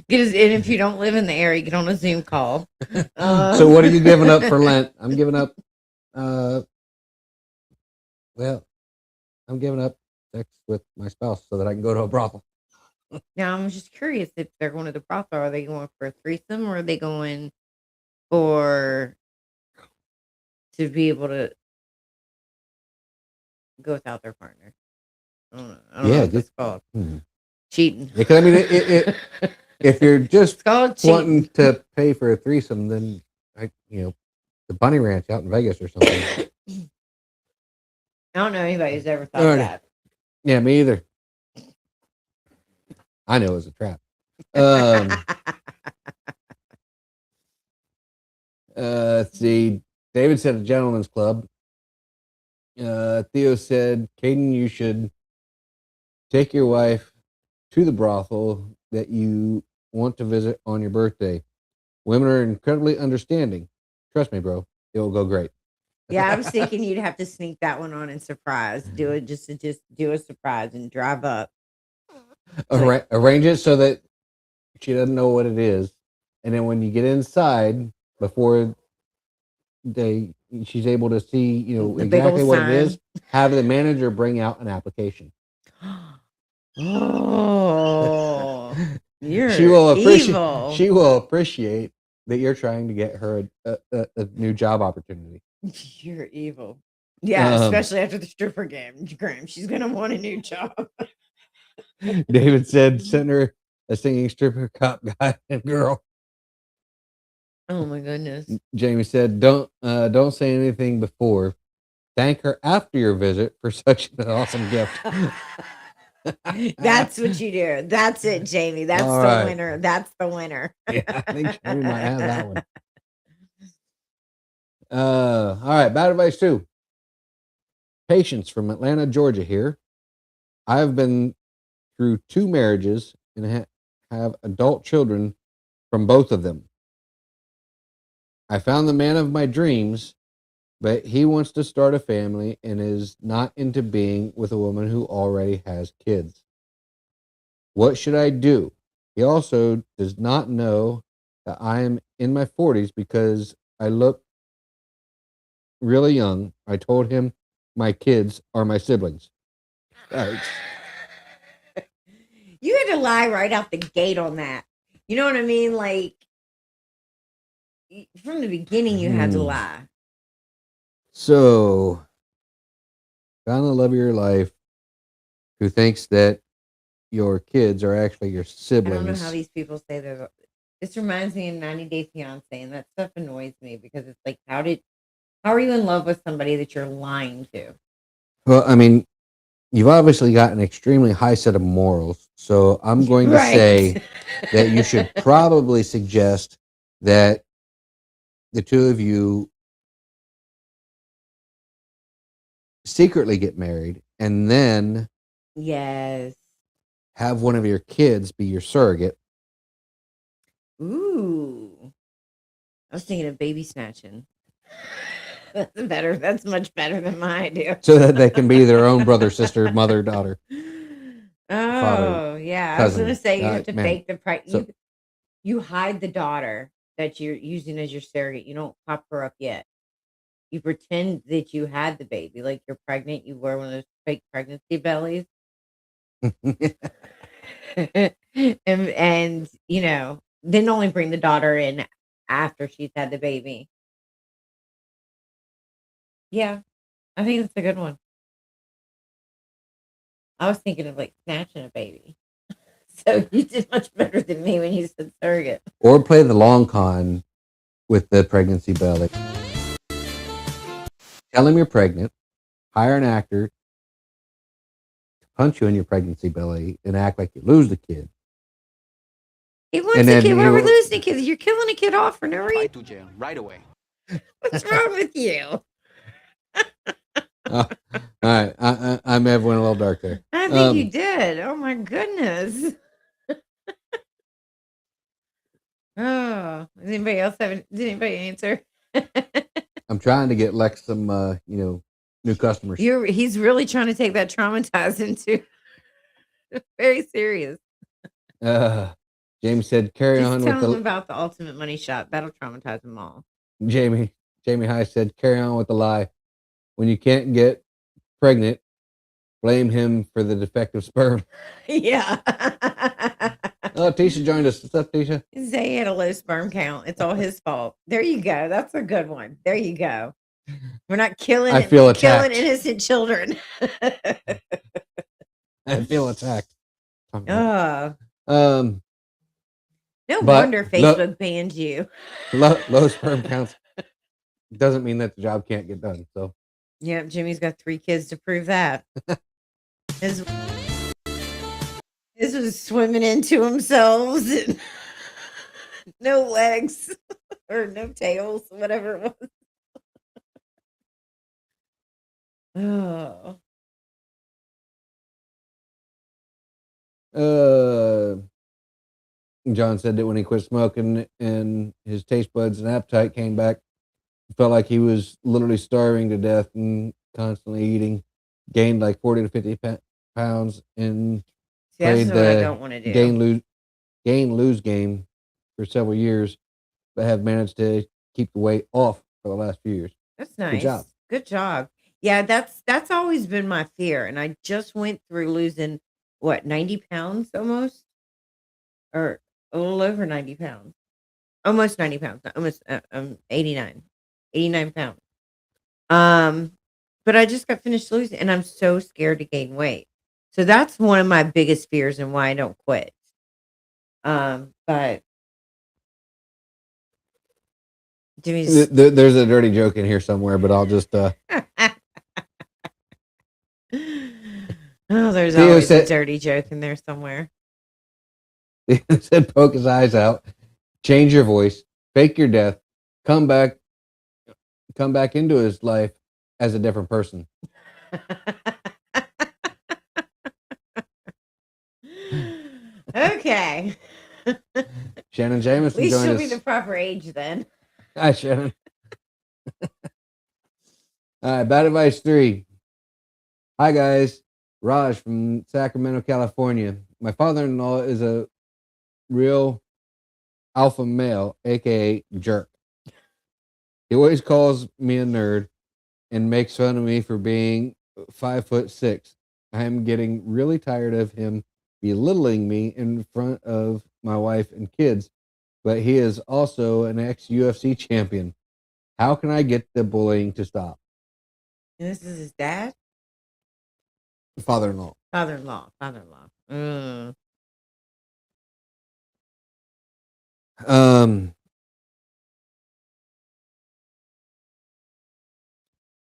S3: And if you don't live in the area, get on a Zoom call.
S4: So what are you giving up for Lent? I'm giving up I'm giving up sex with my spouse so that I can go to a brothel.
S3: Now I'm just curious if they're going to the brothel. Are they going for a threesome, or are they going for to be able to go without their partner? I don't know what it's called. Cheating.
S4: Because I mean, if you're just wanting
S3: cheating.
S4: to pay for a threesome, then the Bunny Ranch out in Vegas or something.
S3: I don't know anybody who's ever thought of that.
S4: Yeah, me either. I know it was a trap. Let's see. David said a gentleman's club. Theo said, Caden, you should take your wife to the brothel that you want to visit on your birthday. Women are incredibly understanding. Trust me, bro. It will go great.
S3: Yeah, I was thinking you'd have to sneak that one on and surprise. Do it just do a surprise and drive up.
S4: Arrange it so that she doesn't know what it is, and then when you get inside, before she's able to see exactly what it is, have the manager bring out an application.
S3: Oh,
S4: she will appreciate
S3: evil.
S4: She will appreciate that you're trying to get her a new job opportunity.
S3: You're evil. Yeah, especially after the stripper game. She's gonna want a new job.
S4: David said, send her a singing stripper cop guy and girl.
S3: Oh my goodness.
S4: Jamie said, don't say anything before. Thank her after your visit for such an awesome gift.
S3: That's what you do. That's it, Jamie. That's
S4: All
S3: the
S4: right.
S3: winner. That's the winner.
S4: Yeah, I think Jamie might have that one. All right, bad advice 2. Patience from Atlanta, Georgia here. I have been through 2 marriages and have adult children from both of them. I found the man of my dreams, but he wants to start a family and is not into being with a woman who already has kids. What should I do? He also does not know that I am in my 40s because I look really young. I told him my kids are my siblings. Yikes.
S3: You had to lie right out the gate on that. You know what I mean? Like, from the beginning, you had to lie.
S4: So, found the love of your life who thinks that your kids are actually your siblings.
S3: I don't know how these people say that. This reminds me of 90 Day Fiance, and that stuff annoys me because it's like, how are you in love with somebody that you're lying to?
S4: Well, I mean, you've obviously got an extremely high set of morals. So I'm going to say that you should probably suggest that the two of you secretly get married and then have one of your kids be your surrogate.
S3: Ooh. I was thinking of baby snatching. That's better. That's much better than my idea.
S4: So that they can be their own brother, sister, mother, daughter.
S3: Oh,
S4: father,
S3: yeah.
S4: cousin.
S3: I was going to say you have to fake the
S4: So,
S3: you hide the daughter that you're using as your surrogate. You don't pop her up yet. You pretend that you had the baby, like you're pregnant. You wear one of those fake pregnancy bellies. and then only bring the daughter in after she's had the baby. Yeah, I think that's a good one. I was thinking of like snatching a baby. So you did much better than me when you said surrogate.
S4: Or play the long con with the pregnancy belly. Tell him you're pregnant. Hire an actor to punch you in your pregnancy belly and act like you lose the kid.
S3: He wants
S4: And
S3: a
S4: then
S3: kid. Why
S4: you-
S3: we're losing a kid? You're killing a kid off for no reason.
S7: Right to jail right away.
S3: What's wrong with you?
S4: All right, I may have went a little dark there.
S3: I think you did. Oh my goodness. Oh, does anybody else have? Did anybody answer?
S4: I'm trying to get Lex some, new customers.
S3: He's really trying to take that traumatized into very serious.
S4: Jamie said, "Carry
S3: Just
S4: on
S3: tell
S4: with
S3: him
S4: the."
S3: about the ultimate money shot. That'll traumatize them all.
S4: Jamie High said, "Carry on with the lie. When you can't get pregnant, blame him for the defective sperm."
S3: Yeah.
S4: Oh, Tisha joined us. What's up, Tisha?
S3: Say he had a low sperm count. It's all his fault. There you go. That's a good one. There you go. We're not killing
S4: I feel
S3: killing
S4: attacked.
S3: innocent children.
S4: I feel attacked.
S3: Oh,
S4: Um,
S3: no
S4: But
S3: wonder Facebook banned you.
S4: low sperm counts doesn't mean that the job can't get done. So
S3: Yeah, Jimmy's got 3 kids to prove that. His was swimming into themselves and no legs or no tails, whatever it was. Oh.
S4: John said that when he quit smoking and his taste buds and appetite came back, he felt like he was literally starving to death and constantly eating. Gained like 40 to 50 pounds and
S3: See, that's
S4: played
S3: what I
S4: the
S3: don't want to do.
S4: gain lose game for several years, but have managed to keep the weight off for the last few years.
S3: That's nice.
S4: job.
S3: Good job. Yeah, that's always been my fear. And I just went through losing 90 pounds almost? Or a little over 90 pounds. Almost 90 pounds. Almost 89. 89 pounds. But I just got finished losing and I'm so scared to gain weight. So that's one of my biggest fears and why I don't quit. But Jimmy's
S4: There's a dirty joke in here somewhere, but I'll just
S3: oh, there's
S4: Theo
S3: always a
S4: said-
S3: dirty joke in there somewhere.
S4: said poke his eyes out, change your voice, fake your death, come back into his life as a different person.
S3: Okay.
S4: Shannon
S3: At
S4: Jameson
S3: least
S4: joined
S3: she'll
S4: us.
S3: be the proper age then.
S4: Hi, Shannon. All right, bad advice 3. Hi, guys. Raj from Sacramento, California. My father-in-law is a real alpha male, aka jerk. He always calls me a nerd and makes fun of me for being 5'6". I am getting really tired of him belittling me in front of my wife and kids, but he is also an ex-UFC champion. How can I get the bullying to stop?
S3: And this is his dad?
S4: Father-in-law.
S3: Father-in-law.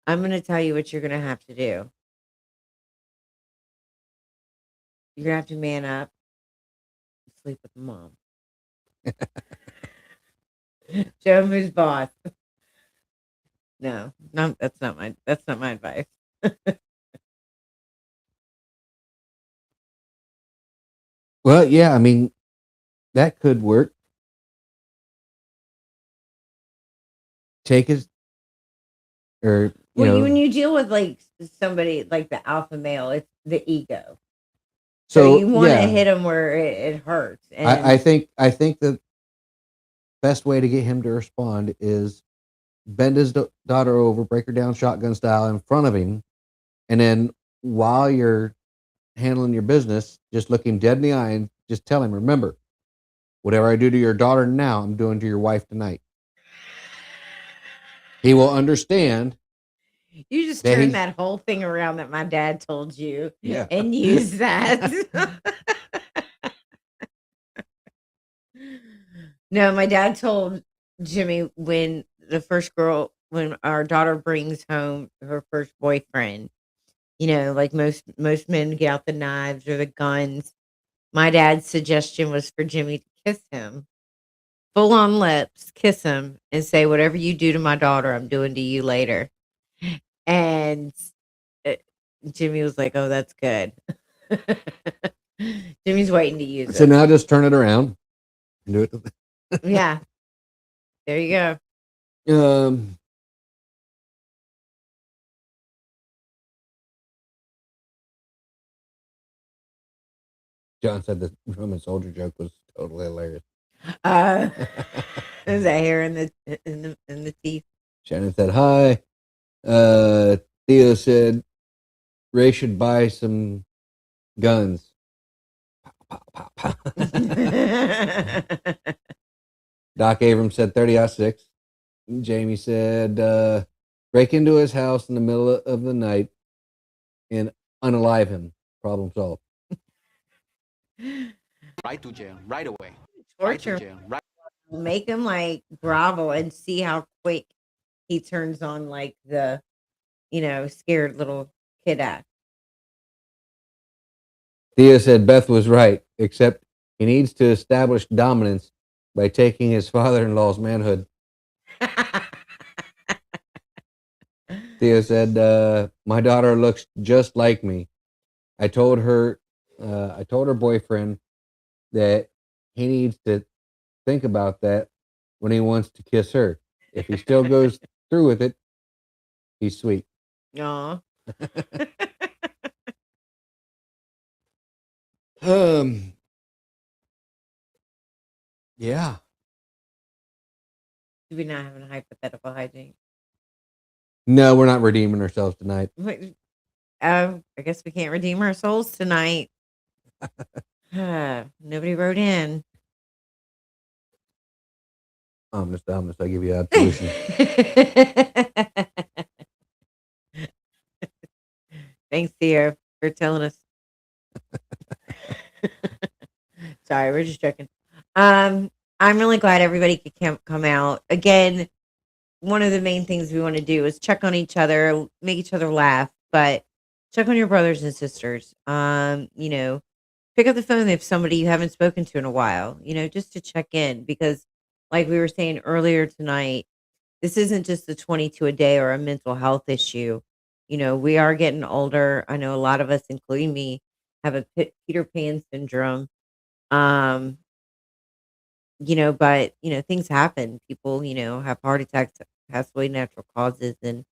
S3: I'm going to tell you what you're going to have to do. You're going to have to man up and sleep with the mom. Show him who's boss. No, that's not my advice.
S4: Well, yeah, I mean, that could work. Take his, or
S3: When you deal with like somebody like the alpha male, it's the ego.
S4: so
S3: So you want to
S4: yeah,
S3: hit him where it hurts. And
S4: I think the best way to get him to respond is bend his daughter over, break her down shotgun style in front of him, and then while you're handling your business, just look him dead in the eye and just tell him, remember, whatever I do to your daughter now, I'm doing to your wife tonight. He will understand.
S3: you just
S4: that
S3: turn
S4: he's-
S3: that whole thing around that my dad told you
S4: Yeah.
S3: and use that. No, my dad told Jimmy when our daughter brings home her first boyfriend, Like most men get out the knives or the guns. My dad's suggestion was for Jimmy to kiss him, full on lips, kiss him, and say, "Whatever you do to my daughter, I'm doing to you later." And uh, Jimmy was like, "Oh, that's good." Jimmy's waiting to use
S4: So
S3: it.
S4: now just turn it around and do it.
S3: Yeah, there you go.
S4: Um, John said the Roman soldier joke was totally hilarious.
S3: Uh, is that hair in the teeth?
S4: Shannon said hi. Theo said Ray should buy some guns. Pow, pow, pow, pow. Doc Abrams said 30-06. Jamie said break into his house in the middle of the night and unalive him. Problem solved.
S7: Right to jail, right away. Right to
S3: Torture.
S7: jail, right.
S3: Make him like grovel and see how quick he turns on like the scared little kid act.
S4: Theo said Beth was right, except he needs to establish dominance by taking his father-in-law's manhood. Theo said, my daughter looks just like me. I told her boyfriend that he needs to think about that when he wants to kiss her. If he still goes through with it, he's sweet.
S3: Aw.
S4: Yeah.
S3: Do we not have a hypothetical hygiene?
S4: No, we're not redeeming ourselves tonight.
S3: I guess we can't redeem our souls tonight. Nobody wrote in.
S4: I'm just I give you absolution.
S3: Thanks, Theo, for telling us. Sorry, we're just joking. I'm really glad everybody could come out. Again, one of the main things we want to do is check on each other, make each other laugh, but check on your brothers and sisters. Pick up the phone if somebody you haven't spoken to in a while, just to check in because like we were saying earlier tonight, this isn't just the 22 a day or a mental health issue. We are getting older. I know a lot of us, including me, have a Peter Pan syndrome. Um, but things happen. People, have heart attacks, pass away natural causes, and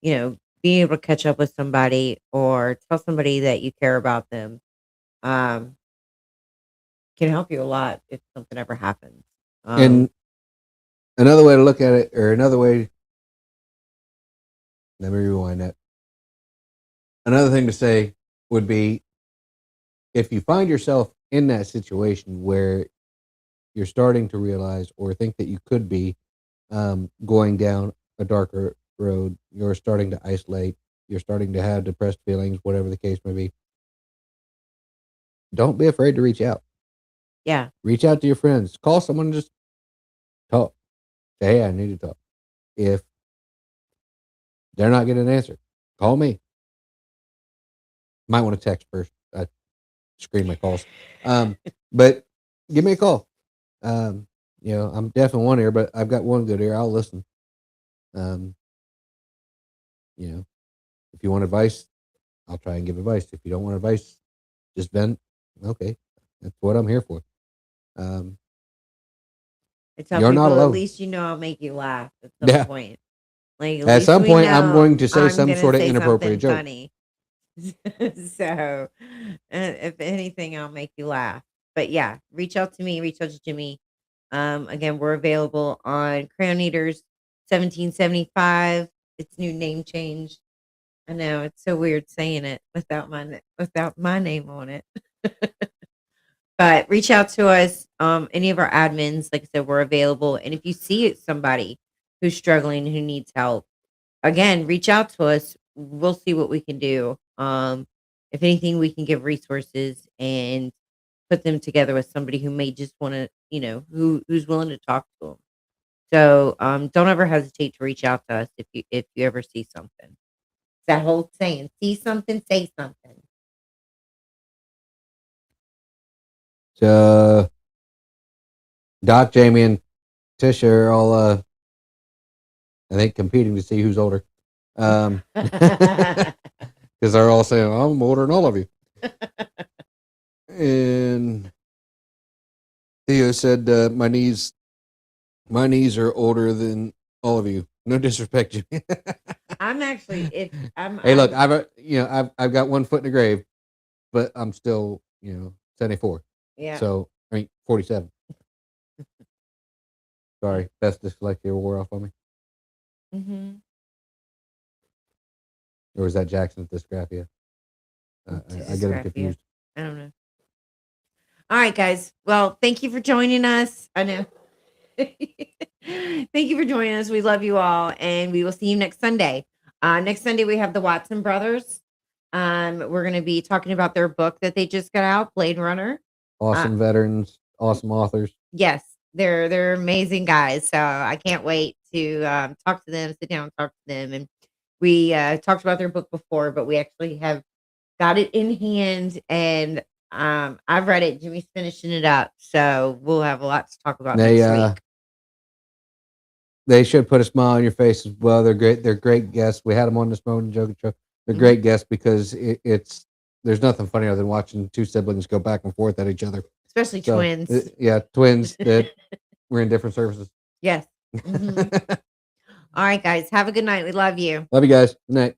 S3: being able to catch up with somebody or tell somebody that you care about them, um, can help you a lot if something ever happens.
S4: And another way to look at it, or another way, let me rewind that. Another thing to say would be if you find yourself in that situation where you're starting to realize or think that you could be going down a darker road, you're starting to isolate, you're starting to have depressed feelings, whatever the case may be, don't be afraid to reach out.
S3: Yeah.
S4: Reach out to your friends. Call someone and just talk. Say, hey, I need to talk. If they're not getting an answer, call me. Might want to text first. I screen my calls. But give me a call. I'm deaf in one ear, but I've got one good ear. I'll listen. If you want advice, I'll try and give advice. If you don't want advice, just vent. Okay, that's what I'm here for.
S3: I tell
S4: You're not
S3: people, at
S4: alone.
S3: least I'll make you laugh at some point. Like
S4: At
S3: least
S4: some
S3: we
S4: point, I'm
S3: know
S4: going to say
S3: I'm
S4: some
S3: gonna
S4: sort of
S3: say
S4: inappropriate
S3: something
S4: joke.
S3: funny. So, if anything, I'll make you laugh. But yeah, reach out to me. Reach out to Jimmy. Again, we're available on Crayon Eaters 1775. Its new name change. I know it's so weird saying it without my name on it. But reach out to us. Any of our admins, like I said, we're available. And if you see somebody who's struggling, who needs help, again, reach out to us. We'll see what we can do. If anything, we can give resources and put them together with somebody who may just want to, who's willing to talk to them. So don't ever hesitate to reach out to us if you ever see something. that whole saying, see something, say something.
S4: So Doc, Jamie, and Tisha are all I think competing to see who's older. Because they're all saying, I'm older than all of you. And Theo said, my knees are older than all of you. No disrespect, Jimmy.
S3: I'm actually,
S4: Hey, look, I've got one foot in the grave, but I'm still, 74.
S3: yeah.
S4: So, 47. Sorry, best dyslexia wore off on me.
S3: Mm-hmm.
S4: Or was that Jackson's dysgraphia? I get them confused.
S3: I don't know. All right, guys. Well, thank you for joining us. I know. Thank you for joining us. We love you all, and we will see you next Sunday. Next Sunday, we have the Watson brothers. We're going to be talking about their book that they just got out, Blade Runner.
S4: Awesome veterans, awesome authors.
S3: Yes, they're amazing guys. So I can't wait to talk to them, sit down and talk to them. And we talked about their book before, but we actually have got it in hand, and I've read it. Jimmy's finishing it up, so we'll have a lot to talk about next week.
S4: They should put a smile on your face as well. They're great. They're great guests. We had them on the Smoke and Joker show. They're great guests because there's nothing funnier than watching two siblings go back and forth at each other.
S3: Especially twins.
S4: Twins that were in different services.
S3: Yes. Mm-hmm. All right, guys. Have a good night. We love you.
S4: Love you guys. Good night.